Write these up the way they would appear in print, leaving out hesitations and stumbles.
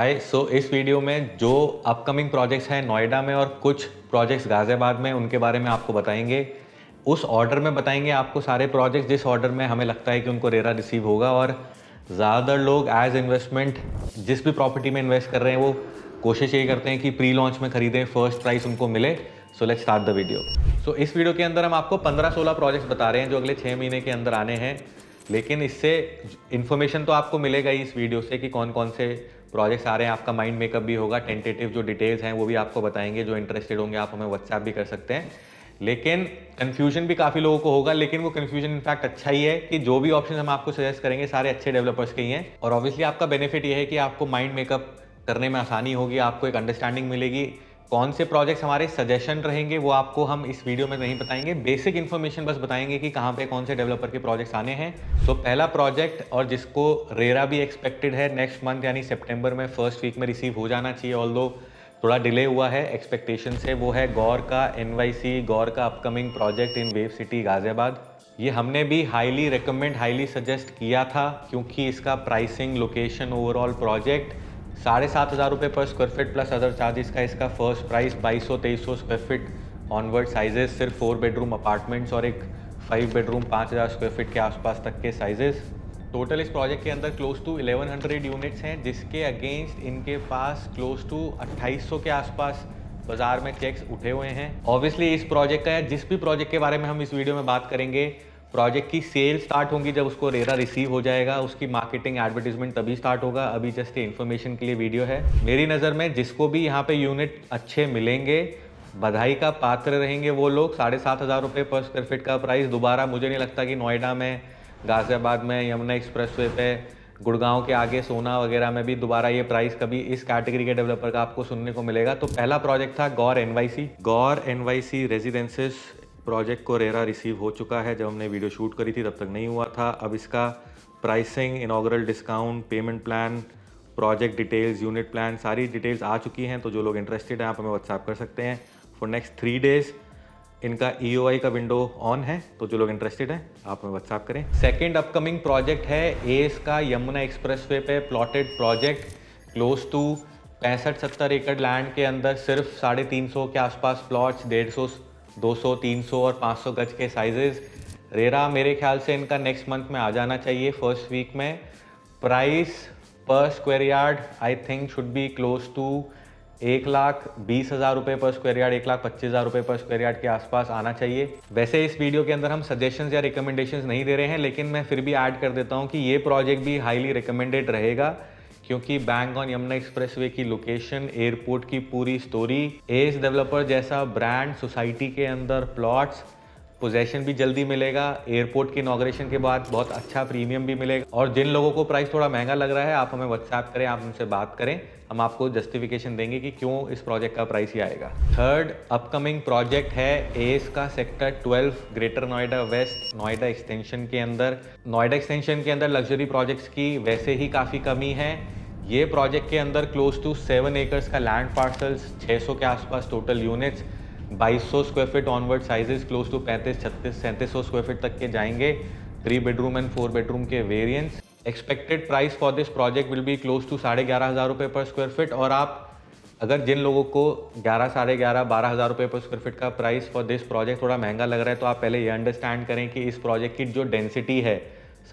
इस वीडियो में जो अपकमिंग प्रोजेक्ट्स हैं नोएडा में और कुछ प्रोजेक्ट्स गाज़ियाबाद में, उनके बारे में आपको बताएंगे। उस ऑर्डर में बताएंगे आपको सारे प्रोजेक्ट्स जिस ऑर्डर में हमें लगता है कि उनको रेरा रिसीव होगा। और ज़्यादातर लोग एज इन्वेस्टमेंट जिस भी प्रॉपर्टी में इन्वेस्ट कर रहे हैं वो कोशिश यही करते हैं कि प्री लॉन्च में खरीदें, फर्स्ट प्राइस उनको मिले। So let's start the video. इस वीडियो के अंदर हम आपको 15-16 प्रोजेक्ट्स बता रहे हैं जो अगले 6 महीने के अंदर आने हैं। लेकिन इससे इन्फॉर्मेशन तो आपको मिलेगा ही इस वीडियो से कि कौन कौन से प्रोजेक्ट्स आ रहे हैं। आपका माइंड मेकअप भी होगा, टेंटेटिव जो डिटेल्स हैं वो भी आपको बताएंगे। जो इंटरेस्टेड होंगे आप हमें व्हाट्सएप भी कर सकते हैं। लेकिन कन्फ्यूजन भी काफ़ी लोगों को होगा, लेकिन वो कन्फ्यूजन इनफैक्ट अच्छा ही है कि जो भी ऑप्शन हम आपको सजेस्ट करेंगे सारे अच्छे डेवलपर्स के ही हैं। और ऑब्वियसली आपका बेनिफिट ये है कि आपको माइंड मेकअप करने में आसानी होगी, आपको एक अंडरस्टैंडिंग मिलेगी। कौन से प्रोजेक्ट्स हमारे सजेशन रहेंगे वो आपको हम इस वीडियो में नहीं बताएंगे, बेसिक इन्फॉर्मेशन बस बताएंगे कि कहाँ पे कौन से डेवलपर के प्रोजेक्ट्स आने हैं। पहला प्रोजेक्ट, और जिसको रेरा भी एक्सपेक्टेड है नेक्स्ट मंथ यानी सितंबर में फर्स्ट वीक में रिसीव हो जाना चाहिए, ऑल्दो थोड़ा डिले हुआ है एक्सपेक्टेशन से, वो है गौर का NYC, गौर का upcoming project in wave city Ghaziabad. ये हमने भी हाईली रिकमेंड, हाईली सजेस्ट किया था क्योंकि इसका प्राइसिंग, लोकेशन, ओवरऑल प्रोजेक्ट 7,500 रुपये पर square feet plus other charges का इसका first price 2200-2300 square feet onward sizes, सिर्फ 4 बेडरूम अपार्टमेंट्स और एक 5 बेडरूम 5,000 स्क्वायर फीट के आसपास तक के साइजेस। टोटल इस प्रोजेक्ट के अंदर क्लोज टू 1100 यूनिट्स हैं, जिसके अगेंस्ट इनके पास क्लोज टू 2800 के आसपास बाजार में चेक्स उठे हुए हैं। ऑब्वियसली इस प्रोजेक्ट का, जिस भी प्रोजेक्ट के बारे में हम इस वीडियो में बात करेंगे, प्रोजेक्ट की सेल स्टार्ट होंगी जब उसको रेरा रिसीव हो जाएगा, उसकी मार्केटिंग एडवर्टीजमेंट तभी स्टार्ट होगा। अभी जस्ट इन्फॉर्मेशन के लिए वीडियो है। मेरी नज़र में जिसको भी यहाँ पे यूनिट अच्छे मिलेंगे, बधाई का पात्र रहेंगे वो लोग। 7,500 रुपये पर स्क्वायर फीट का प्राइस दोबारा मुझे नहीं लगता कि नोएडा में, गाज़ियाबाद में, यमुना एक्सप्रेसवे पे, गुड़गांव के आगे सोना वगैरह में भी दोबारा ये प्राइस कभी इस कैटेगरी के डेवलपर का आपको सुनने को मिलेगा। तो पहला प्रोजेक्ट था गौर NYC। गौर NYC रेजिडेंसेस प्रोजेक्ट को रेरा रिसीव हो चुका है। जब हमने वीडियो शूट करी थी तब तक नहीं हुआ था। अब इसका pricing, inaugural discount, payment plan, project details, unit plan, सारी डिटेल्स आ चुकी हैं। तो जो लोग इंटरेस्टेड हैं आप हमें व्हाट्सएप कर सकते हैं। फॉर नेक्स्ट 3 डेज़ इनका EOI का विंडो ऑन है, तो जो लोग इंटरेस्टेड हैं आप हमें व्हाट्सएप करें। सेकेंड अपकमिंग प्रोजेक्ट है एस का यमुना एक्सप्रेसवे पे प्लॉटेड प्रोजेक्ट, क्लोज टू 65-70 एकड़ लैंड के अंदर सिर्फ 350 के आसपास प्लॉट्स, 150, 200, 300 और 500 गज के साइजेस। रेरा मेरे ख्याल से इनका नेक्स्ट मंथ में आ जाना चाहिए फर्स्ट वीक में। प्राइस पर square yard I think should be close to 1,20,000 रुपये पर स्क्वायर यार्ड, 1,25,000 रुपये पर स्क्वायर यार्ड के आसपास आना चाहिए। वैसे इस वीडियो के अंदर हम सजेशंस या रिकमेंडेशंस नहीं दे रहे हैं, लेकिन मैं फिर भी ऐड कर देता हूं कि ये प्रोजेक्ट भी हाईली रिकमेंडेड रहेगा क्योंकि बैंक ऑन यमुना एक्सप्रेसवे की लोकेशन, एयरपोर्ट की पूरी स्टोरी, एस डेवलपर जैसा ब्रांड, सोसाइटी के अंदर प्लॉट्स, पोजेशन भी जल्दी मिलेगा, एयरपोर्ट की इनॉग्रेशन के बाद बहुत अच्छा प्रीमियम भी मिलेगा। और जिन लोगों को प्राइस थोड़ा महंगा लग रहा है आप हमें व्हाट्सएप करें, आप हमसे बात करें, हम आपको जस्टिफिकेशन देंगे कि क्यों इस प्रोजेक्ट का प्राइस ही आएगा। थर्ड अपकमिंग प्रोजेक्ट है एस का sector 12 Greater Noida West, Noida Extension के अंदर। नोएडा एक्सटेंशन के अंदर लग्जरी प्रोजेक्ट्स की वैसे ही काफ़ी कमी है। ये प्रोजेक्ट के अंदर क्लोज टू 7 एकर्स का लैंड पार्सल्स, 600 के आसपास total units, 2200 square feet onward sizes, close to 35, 36, 3700 square feet तक के जाएंगे। 3 बेडरूम एंड 4 बेडरूम के variants. Expected price for this project will be close to 11,500 रुपये पर स्क्वायर फीट। और आप अगर जिन लोगों को 11, 11,500, 12,000 रुपये पर स्क्वायर फीट का प्राइस फॉर दिस प्रोजेक्ट थोड़ा महंगा लग रहा है, तो आप पहले ये अंडरस्टैंड करें कि इस प्रोजेक्ट की जो डेंसिटी है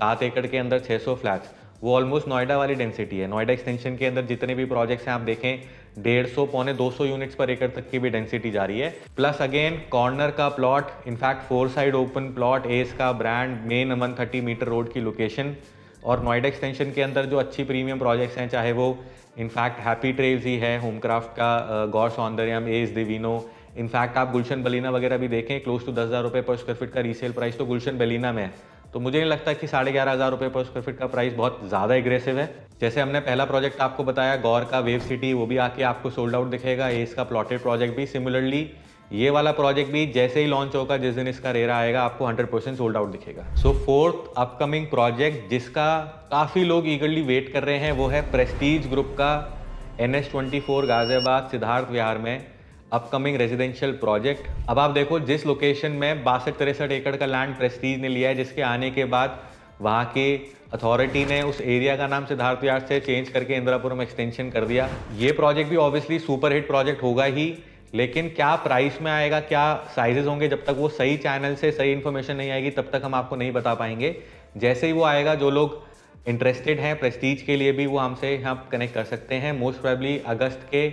7 एकड़ के अंदर 600 फ्लैट्स, वो ऑलमोस्ट नोएडा वाली डेंसिटी है। नोएडा एक्सटेंशन के अंदर जितने भी प्रोजेक्ट्स हैं आप देखें 150, 200 यूनिट्स पर एकड़ तक की भी डेंसिटी जा रही है। प्लस अगेन कॉर्नर का plot, in fact 4 side open plot, S का ब्रांड, मेन 130 मीटर रोड की लोकेशन। और नोएडा एक्सटेंशन के अंदर जो अच्छी प्रीमियम प्रोजेक्ट्स हैं, चाहे वो इनफैक्ट हैप्पी ट्रेल्स ही है, होमक्राफ्ट का, गौर सौंदर्यम, एस दिविनो, इनफैक्ट आप गुलशन बलीना वगैरह भी देखें, क्लोज टू 10,000 रुपये पर स्क्वायर फीट का रीसेल प्राइस तो गुलशन बलीना में है। तो मुझे नहीं लगता कि 11,500 रुपये पर स्क्वायर फीट का प्राइस बहुत ज़्यादा एग्रेसिव है। जैसे हमने पहला प्रोजेक्ट आपको बताया गौर का वेव सिटी, वो भी आके आपको सोल्ड आउट दिखेगा। एस का प्लॉटेड प्रोजेक्ट भी सिमिलरली, ये वाला प्रोजेक्ट भी जैसे ही लॉन्च होगा, जिस दिन इसका रेरा आएगा, आपको 100% सोल्ड आउट दिखेगा। फोर्थ अपकमिंग प्रोजेक्ट जिसका काफ़ी लोग ईगरली वेट कर रहे हैं, वो है प्रेस्टीज ग्रुप का NS24 गाजियाबाद सिद्धार्थ विहार में अपकमिंग रेजिडेंशियल प्रोजेक्ट। अब आप देखो जिस लोकेशन में 62-63 एकड़ का लैंड प्रेस्टीज ने लिया है, जिसके आने के बाद वहाँ के अथॉरिटी ने उस एरिया का नाम सिद्धार्थ विहार से चेंज करके इंदिरापुरम एक्सटेंशन कर दिया। ये प्रोजेक्ट भी ऑब्वियसली सुपर हिट प्रोजेक्ट होगा ही, लेकिन क्या प्राइस में आएगा, क्या साइजेस होंगे, जब तक वो सही चैनल से सही इन्फॉर्मेशन नहीं आएगी तब तक हम आपको नहीं बता पाएंगे। जैसे ही वो आएगा, जो लोग इंटरेस्टेड हैं प्रेस्टीज के लिए भी, वो हमसे आप कनेक्ट कर सकते हैं। मोस्ट प्रोबेबली अगस्त के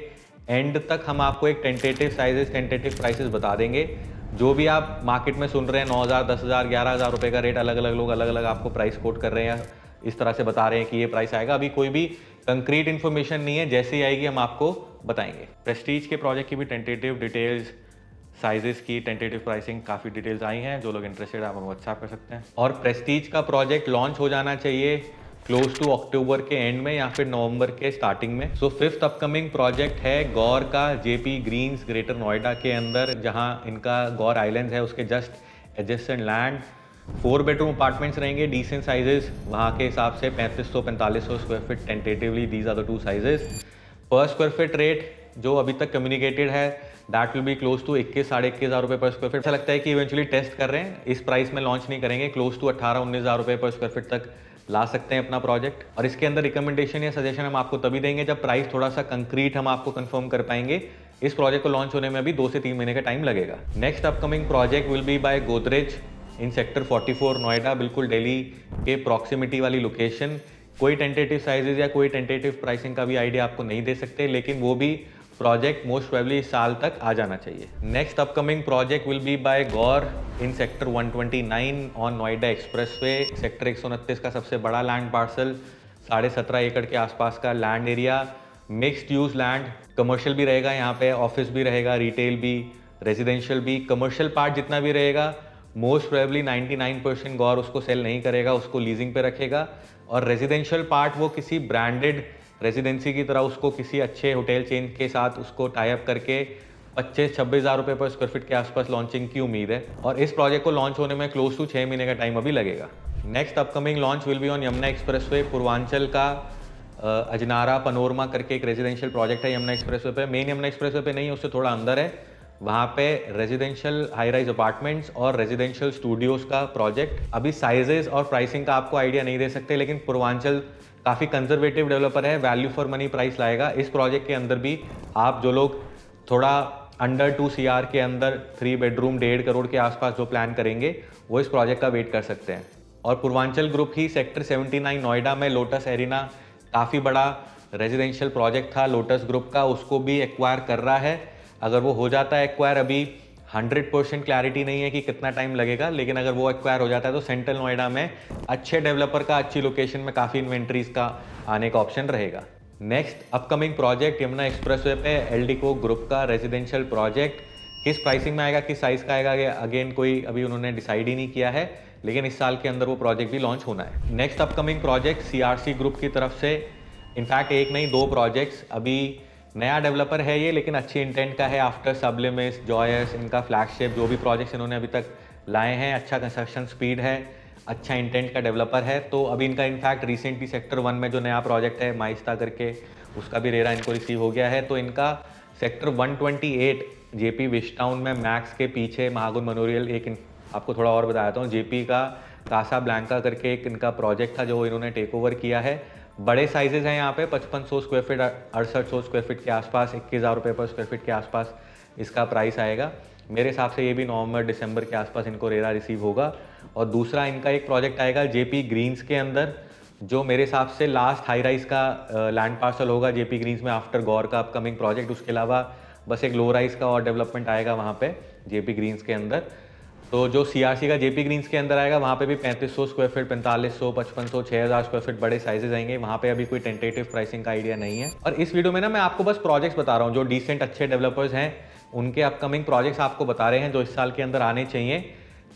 एंड तक हम आपको एक टेंटेटिव साइजेस, टेंटेटिव प्राइसेस बता देंगे। जो भी आप मार्केट में सुन रहे हैं 9,000, 10,000, 11,000 रुपये का रेट, अलग अलग लोग अलग अलग आपको प्राइस कोट कर रहे हैं, इस तरह से बता रहे हैं कि ये प्राइस आएगा। अभी कोई भी कंक्रीट इन्फॉर्मेशन नहीं है, जैसे ही आएगी हम आपको बताएंगे। प्रेस्टीज के प्रोजेक्ट की भी टेंटेटिव डिटेल्स, साइजेस की टेंटेटिव प्राइसिंग, काफ़ी डिटेल्स आई हैं। जो लोग इंटरेस्टेड हैं आप हमें व्हाट्सएप कर सकते हैं। और प्रेस्टीज का प्रोजेक्ट लॉन्च हो जाना चाहिए क्लोज टू अक्टूबर के एंड में या फिर नवंबर के स्टार्टिंग में। सो फिफ्थ अपकमिंग प्रोजेक्ट है गौर का, जेपी ग्रीन्स, ग्रेटर नोएडा के अंदर, जहां इनका गौर आइलैंड है उसके just adjacent land. 4 bedroom apartments रहेंगे, डिसेंट साइजेस वहाँ के हिसाब से 3500-4500 square feet tentatively, these are the 2 sizes. पर स्क्वायर फीट रेट जो अभी तक कम्युनिकेटेड है that will be close to 21-21,500 रुपये पर स्क्वायर फीट। ऐसा लगता है कि इवेंचुअली टेस्ट कर रहे हैं, इस प्राइस में लॉन्च नहीं करेंगे, क्लोज टू 18-19,000 रुपये पर स्क्वायर फीट तक ला सकते हैं अपना प्रोजेक्ट। और इसके अंदर रिकमेंडेशन या सजेशन हम आपको तभी देंगे जब प्राइस थोड़ा सा कंक्रीट हम आपको कंफर्म कर पाएंगे। इस प्रोजेक्ट को लॉन्च होने में अभी 2 से 3 महीने का टाइम लगेगा। Next upcoming project will be by Godrej in sector 44 Noida, बिल्कुल दिल्ली के प्रॉक्सिमिटी वाली लोकेशन। कोई टेंटेटिव साइजेस या कोई टेंटेटिव प्राइसिंग का भी आइडिया आपको नहीं दे सकते, लेकिन वो भी प्रोजेक्ट मोस्ट प्रोबेबली इस साल तक आ जाना चाहिए। Next upcoming project will be by Gaur in sector 129 on Noida Expressway. Sector 129 का सबसे बड़ा लैंड पार्सल, 17.5 एकड़ के आसपास का land area, mixed use land, commercial भी रहेगा यहाँ पे, ऑफिस भी रहेगा, रिटेल भी, रेजिडेंशियल भी। कमर्शियल पार्ट जितना भी रहेगा मोस्ट प्रोबेबली 99% गौर उसको सेल नहीं करेगा, उसको लीजिंग पे रखेगा। और रेजिडेंशियल पार्ट वो किसी ब्रांडेड रेजिडेंसी की तरह उसको किसी अच्छे होटल चेन के साथ उसको टाई अप करके 25-26,000 रुपये पर स्क्वायर फीट के आसपास लॉन्चिंग की उम्मीद है। और इस प्रोजेक्ट को लॉन्च होने में क्लोज टू 6 महीने का टाइम अभी लगेगा। Next upcoming launch will be on Yamuna expressway, Purvanchal का अजनारा पनोरमा करके एक रेजिडेंशियल प्रोजेक्ट है यमुना एक्सप्रेसवे पे। मेन यमुना एक्सप्रेसवे पे नहीं है, उससे थोड़ा अंदर है। वहाँ पे रेजिडेंशियल हाई राइज अपार्टमेंट्स और रेजिडेंशियल स्टूडियोज़ का प्रोजेक्ट। अभी साइजेस और प्राइसिंग का आपको आइडिया नहीं दे सकते, लेकिन पूर्वांचल काफ़ी कंजर्वेटिव डेवलपर है, वैल्यू फॉर मनी प्राइस लाएगा। इस प्रोजेक्ट के अंदर भी आप जो लोग थोड़ा अंडर 2 CR के अंदर 3 बेडरूम 1.5 करोड़ के आसपास जो प्लान करेंगे वो इस प्रोजेक्ट का वेट कर सकते हैं। और पूर्वांचल ग्रुप ही सेक्टर 79 नोएडा में लोटस एरिना, काफ़ी बड़ा रेजिडेंशियल प्रोजेक्ट था लोटस ग्रुप का, उसको भी एक्वायर कर रहा है। अगर वो हो जाता है एक्वायर, अभी 100% क्लैरिटी नहीं है कि कितना टाइम लगेगा, लेकिन अगर वो एक्वायर हो जाता है तो सेंट्रल नोएडा में अच्छे डेवलपर का, अच्छी लोकेशन में काफ़ी इन्वेंट्रीज का आने का ऑप्शन रहेगा। Next upcoming project Yamuna expressway पे एल्डिको ग्रुप का रेजिडेंशियल प्रोजेक्ट। किस प्राइसिंग में आएगा, किस साइज़ का आएगा, अगेन कोई अभी उन्होंने डिसाइड ही नहीं किया है, लेकिन इस साल के अंदर वो प्रोजेक्ट भी लॉन्च होना है। Next upcoming project CRC group की तरफ से, इनफैक्ट एक नहीं 2 प्रोजेक्ट्स, अभी नया डेवलपर है ये, लेकिन अच्छी इंटेंट का है। आफ्टर सबलिमिस, जॉयस, इनका फ्लैगशिप जो भी प्रोजेक्ट्स इन्होंने अभी तक लाए हैं, अच्छा कंस्ट्रक्शन स्पीड है, अच्छा इंटेंट का डेवलपर है। तो अभी इनका इनफैक्ट रिसेंटली सेक्टर 1 में जो नया प्रोजेक्ट है माइस्ता करके, उसका भी रेरा इनको रिसीव हो गया है। तो इनका सेक्टर 128 JP विस्टाउन में मैक्स के पीछे महागुन मेमोरियल, एक आपको थोड़ा और बताता हूँ, JP का कासा ब्लैंका करके एक इनका प्रोजेक्ट था जो इन्होंने टेक ओवर किया है। बड़े साइजेस हैं यहाँ पे, 5500 स्क्वायर फीट, 6800 स्क्वायर फीट के आसपास, 21,000 रुपये पर स्क्वायर फीट के आसपास इसका प्राइस आएगा। मेरे हिसाब से ये भी नवंबर-दिसंबर के आसपास इनको रेरा रिसीव होगा। और दूसरा इनका एक प्रोजेक्ट आएगा JP ग्रीन्स के अंदर, जो मेरे हिसाब से लास्ट हाई राइज का लैंड पार्सल होगा JP ग्रीन्स में आफ्टर गौर का अपकमिंग प्रोजेक्ट। उसके अलावा बस एक लो राइज का और डेवलपमेंट आएगा वहाँ पे JP ग्रीन्स के अंदर। तो जो CRC का JP ग्रीन्स के अंदर आएगा वहाँ पे भी 3500 स्क्वायर फीट, 4500, 5500, 6000 स्क्वायर फीट बड़े साइजेस आएंगे। वहाँ पे अभी कोई टेंटेटिव प्राइसिंग का आइडिया नहीं है। और इस वीडियो में ना मैं आपको बस प्रोजेक्ट्स बता रहा हूँ जो डिसेंट अच्छे डेवलपर्स हैं, उनके अपकमिंग प्रोजेक्ट्स आपको बता रहे हैं जो इस साल के अंदर आने चाहिए।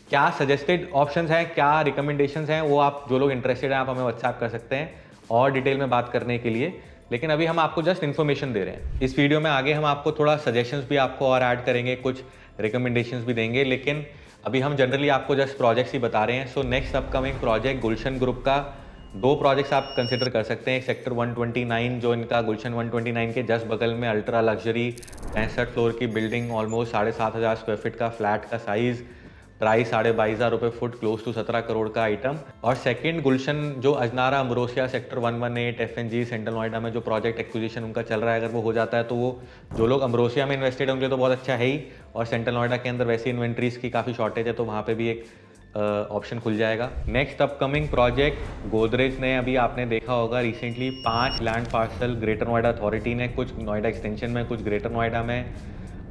क्या सजेस्टेड ऑप्शंस हैं, क्या रिकमेंडेशंस हैं, वो आप जो लोग इंटरेस्टेड हैं आप हमें व्हाट्सएप कर सकते हैं और डिटेल में बात करने के लिए। लेकिन अभी हम आपको जस्ट इन्फॉर्मेशन दे रहे हैं। इस वीडियो में आगे हम आपको थोड़ा सजेशंस भी आपको और ऐड करेंगे, कुछ रिकमेंडेशंस भी देंगे, लेकिन अभी हम जनरली आपको जस्ट प्रोजेक्ट्स ही बता रहे हैं। सो नेक्स्ट अपकमिंग प्रोजेक्ट गुलशन ग्रुप का 2 प्रोजेक्ट्स आप कंसिडर कर सकते हैं। सेक्टर 129 जो इनका गुलशन 129 के जस्ट बगल में अल्ट्रा लग्जरी 65 फ्लोर की बिल्डिंग, ऑलमोस्ट 7,500 स्क्वायर फीट का फ्लैट का size, price 22,500 foot, close to 17 crore का आइटम। और सेकंड गुलशन जो Ajnara Ambrosia sector 118 FNG central Noida में जो प्रोजेक्ट एक्विजिशन उनका चल रहा है, अगर वो हो जाता है तो वो जो लोग अमरोसिया में इन्वेस्टेड होंगे तो बहुत अच्छा है ही, और सेंट्रल नोएडा के अंदर वैसी इन्वेंट्रीज की काफ़ी शॉर्टेज है तो वहाँ पे भी एक ऑप्शन खुल जाएगा। नेक्स्ट अपकमिंग प्रोजेक्ट गोदरेज ने, अभी आपने देखा होगा recently 5 land parcel greater Noida authority ने, कुछ नोएडा एक्सटेंशन में कुछ ग्रेटर नोएडा में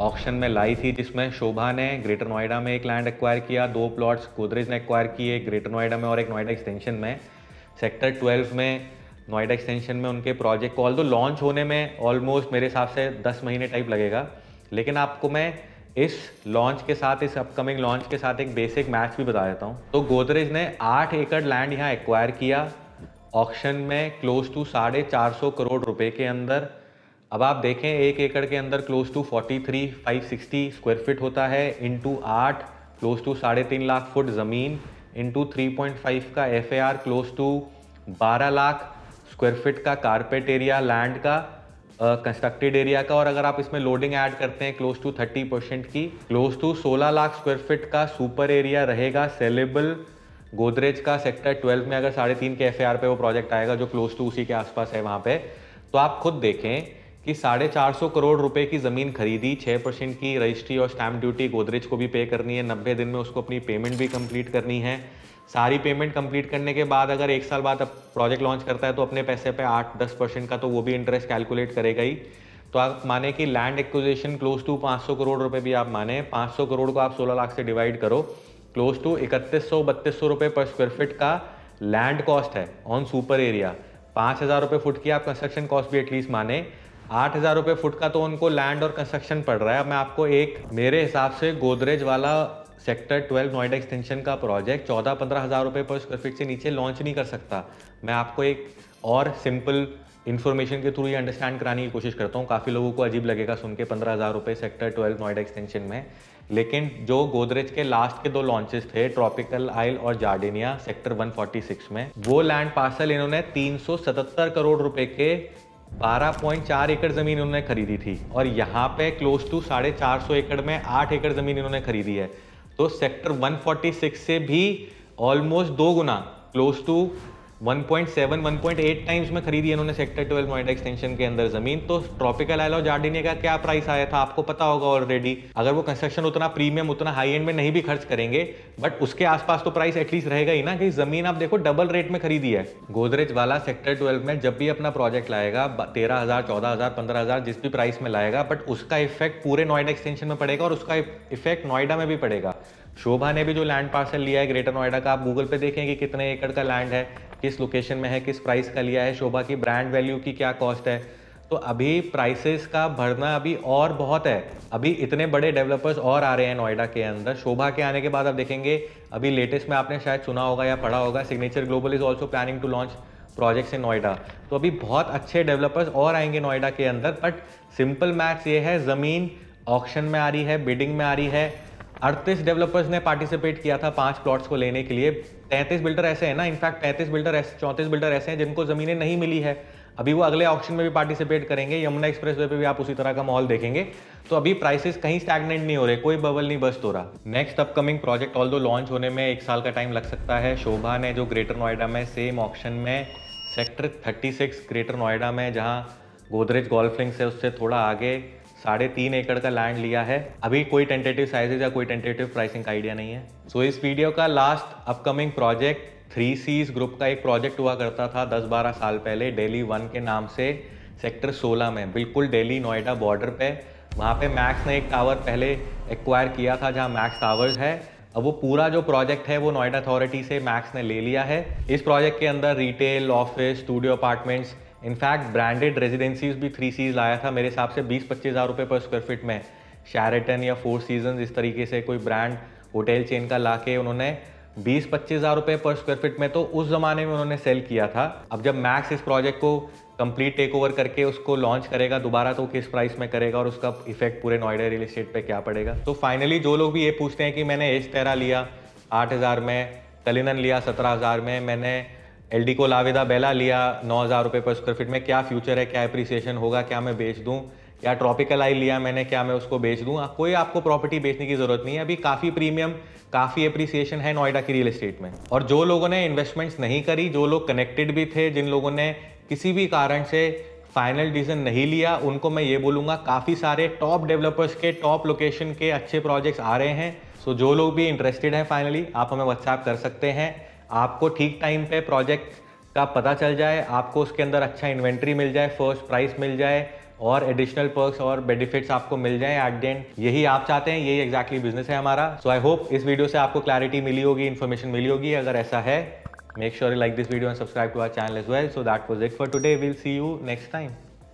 ऑक्शन में लाई थी, जिसमें शोभा ने ग्रेटर नोएडा में एक लैंड एक्वायर किया, 2 प्लॉट्स गोदरेज ने एक्वायर किए ग्रेटर नोएडा में और एक नोएडा एक्सटेंशन में। सेक्टर 12 में नोएडा एक्सटेंशन में उनके प्रोजेक्ट को ऑल्दो लॉन्च होने में ऑलमोस्ट मेरे हिसाब से 10 महीने टाइप लगेगा, लेकिन आपको मैं इस लॉन्च के साथ, इस अपकमिंग लॉन्च के साथ एक बेसिक मैच भी बता देता हूँ। तो गोदरेज ने 8 एकड़ लैंड यहाँ एक्वायर किया ऑक्शन में क्लोज टू 450 करोड़ रुपए के अंदर। अब आप देखें 1 एकड़ के अंदर क्लोज टू 43,560 स्क्वायर फीट होता है, into 8 close to 3.5 lakh foot ज़मीन, इंटू 3.5 का FAR close to 12 lakh square feet का कारपेट एरिया लैंड का, कंस्ट्रक्टेड एरिया का, और अगर आप इसमें लोडिंग ऐड करते हैं क्लोज टू 30% की, close to 16 lakh square feet का सुपर एरिया रहेगा सेलेबल गोदरेज का। सेक्टर 12 में अगर 3.5 के FAR पे वो प्रोजेक्ट आएगा जो क्लोज टू उसी के आसपास है वहाँ पे, तो आप खुद देखें कि 450 करोड़ रुपए की ज़मीन खरीदी, 6% की रजिस्ट्री और स्टैम्प ड्यूटी गोदरेज को भी पे करनी है, 90 दिन में उसको अपनी पेमेंट भी कंप्लीट करनी है। सारी पेमेंट कंप्लीट करने के बाद अगर 1 साल बाद अब प्रोजेक्ट लॉन्च करता है तो अपने पैसे पे 8-10% का तो वो भी इंटरेस्ट कैलकुलेट करेगा ही। तो आप माने कि land acquisition close to 500 crore रुपए भी आप माने, 500 करोड़ को आप 16 लाख से डिवाइड करो, क्लोज टू 3100-3200 रुपये पर स्क्वायर फीट का लैंड कॉस्ट है ऑन सुपर एरिया। 5,000 रुपये फुट की आप कंस्ट्रक्शन कॉस्ट भी एटलीस्ट माने, 8,000 रुपये फुट का तो उनको लैंड और कंस्ट्रक्शन पड़ रहा है। अब मैं आपको एक, मेरे हिसाब से गोदरेज वाला सेक्टर 12 नोएडा एक्सटेंशन का प्रोजेक्ट 14-15 हज़ार रुपये पर स्क्वायर फीट से नीचे लॉन्च नहीं कर सकता। मैं आपको एक और सिंपल इन्फॉर्मेशन के थ्रू ये अंडरस्टैंड कराने की कोशिश करता हूँ। काफ़ी लोगों को अजीब लगेगा सुन के 15,000 रुपये सेक्टर 12 नोएडा एक्सटेंशन में, लेकिन जो गोदरेज के लास्ट के 2 लॉन्चेस थे ट्रॉपिकल आइल और जार्डिनिया सेक्टर 146 में, वो लैंड पार्सल इन्होंने 377 करोड़ रुपए के 12.4 एकड़ ज़मीन इन्होंने खरीदी थी, और यहाँ पे क्लोज टू 450 एकड़ में 8 एकड़ ज़मीन इन्होंने खरीदी है। तो सेक्टर 146 से भी ऑलमोस्ट 2 गुना, क्लोज टू 1.7-1.8 टाइम्स में खरीदी इन्होंने सेक्टर 12 नोएडा एक्सटेंशन के अंदर ज़मीन। तो ट्रॉपिकल आइल और जार्डिनिया का क्या प्राइस आया था आपको पता होगा ऑलरेडी। अगर वो कंस्ट्रक्शन उतना प्रीमियम, उतना हाई एंड में नहीं भी खर्च करेंगे, बट उसके आसपास तो प्राइस एटलीस्ट रहेगा ही ना, कि ज़मीन आप देखो डबल रेट में खरीदी है। गोदरेज वाला सेक्टर 12 में जब भी अपना प्रोजेक्ट लाएगा 13,000, 14,000, 15,000 जिस भी प्राइस में लाएगा, बट उसका इफेक्ट पूरे नोएडा एक्सटेंशन में पड़ेगा और उसका इफेक्ट नोएडा में भी पड़ेगा। शोभा ने भी जो लैंड पार्सल लिया है ग्रेटर नोएडा का, आप गूगल पे देखें कि कितने एकड़ का लैंड है, किस लोकेशन में है, किस प्राइस का लिया है, शोभा की ब्रांड वैल्यू की क्या कॉस्ट है। तो अभी प्राइसेस का बढ़ना अभी और बहुत है, अभी इतने बड़े डेवलपर्स और आ रहे हैं नोएडा के अंदर। शोभा के आने के बाद आप देखेंगे, अभी लेटेस्ट में आपने शायद सुना होगा या पढ़ा होगा, Signature Global is also planning to launch projects in Noida. तो अभी बहुत अच्छे डेवलपर्स और आएंगे नोएडा के अंदर। बट सिंपल मैथ्स ये है, ज़मीन ऑक्शन में आ रही है, बिडिंग में आ रही है। 38 डेवलपर्स ने पार्टिसिपेट किया था 5 प्लॉट्स को लेने के लिए। 33 बिल्डर ऐसे हैं ना, इनफैक्ट 34 बिल्डर ऐसे हैं जिनको ज़मीनें नहीं मिली है। अभी वो अगले ऑक्शन में भी पार्टिसिपेट करेंगे। यमुना एक्सप्रेसवे पे भी आप उसी तरह का माहौल देखेंगे। तो अभी प्राइसेस कहीं स्टैग्नेंट नहीं हो रहे, कोई बबल नहीं बस्ट हो रहा। Next upcoming project although launch होने में 1 साल का टाइम लग सकता है। शोभा ने जो ग्रेटर नोएडा में सेम ऑक्शन में सेक्टर 36 ग्रेटर नोएडा में, जहाँ गोदरेज गोल्फ लिंक्स है उससे थोड़ा आगे 3.5 एकड़ का लैंड लिया है। अभी कोई टेंटेटिव साइजेज या कोई टेंटेटिव प्राइसिंग का आइडिया नहीं है। सो इस वीडियो का last upcoming project 3Cs group का एक प्रोजेक्ट हुआ करता था 10-12 साल पहले, दिल्ली 1 के नाम से, सेक्टर 16 में, बिल्कुल दिल्ली नोएडा बॉर्डर पे। वहाँ पे मैक्स ने एक टावर पहले एक्वायर किया था जहाँ मैक्स टावर्स है। अब वो पूरा जो प्रोजेक्ट है वो नोएडा अथॉरिटी से मैक्स ने ले लिया है। इस प्रोजेक्ट के अंदर retail, office, studio apartments, in fact branded रेजिडेंसीज भी 3Cs लाया था मेरे हिसाब से 20-25 हज़ार रुपये पर स्क्वायर फीट में। शैरेटन या 4 सीजन्स इस तरीके से कोई ब्रांड होटल चेन का लाके उन्होंने 20-25 हज़ार रुपये पर स्क्वायर फीट में तो उस ज़माने में उन्होंने सेल किया था। अब जब मैक्स इस प्रोजेक्ट को कंप्लीट टेक ओवर करके उसको लॉन्च करेगा दोबारा, तो किस प्राइस में करेगा और उसका इफेक्ट पूरे नोएडा रियल एस्टेट पे क्या पड़ेगा। तो फाइनली जो लोग भी ये पूछते हैं कि मैंने एज तेरा लिया 8,000 में, कलिनन लिया 17,000 में, मैंने एल्डिको लावेदा बेला लिया 9,000 रुपये पर स्क्वायर फीट में, क्या फ्यूचर है, क्या एप्रिसिएशन होगा, क्या मैं बेच दूँ, या ट्रॉपिकल आई लिया मैंने, क्या मैं उसको बेच दूँ? कोई आपको प्रॉपर्टी बेचने की ज़रूरत नहीं है। अभी काफ़ी प्रीमियम, काफ़ी एप्रिसिएशन है नोएडा की रियल एस्टेट में। और जो लोगों ने इन्वेस्टमेंट्स नहीं करी, जो लोग कनेक्टेड भी थे, जिन लोगों ने किसी भी कारण से फाइनल डिसीजन नहीं लिया, उनको मैं ये बोलूँगा काफ़ी सारे टॉप डेवलपर्स के टॉप लोकेशन के अच्छे प्रोजेक्ट्स आ रहे हैं। सो जो लोग भी इंटरेस्टेड हैं फाइनली, आप हमें व्हाट्सएप कर सकते हैं। आपको ठीक टाइम पे प्रोजेक्ट का पता चल जाए, आपको उसके अंदर अच्छा इन्वेंट्री मिल जाए, फर्स्ट प्राइस मिल जाए और एडिशनल पर्क्स और बेनिफिट्स आपको मिल जाएं एट द एंड। यही आप चाहते हैं, यही एग्जैक्टली बिजनेस है हमारा। सो आई होप इस वीडियो से आपको क्लैरिटी मिली होगी, इन्फॉर्मेशन मिली होगी। अगर ऐसा है, make sure you like this video and subscribe to our channel as well. So that was it for today. We'll see you next time.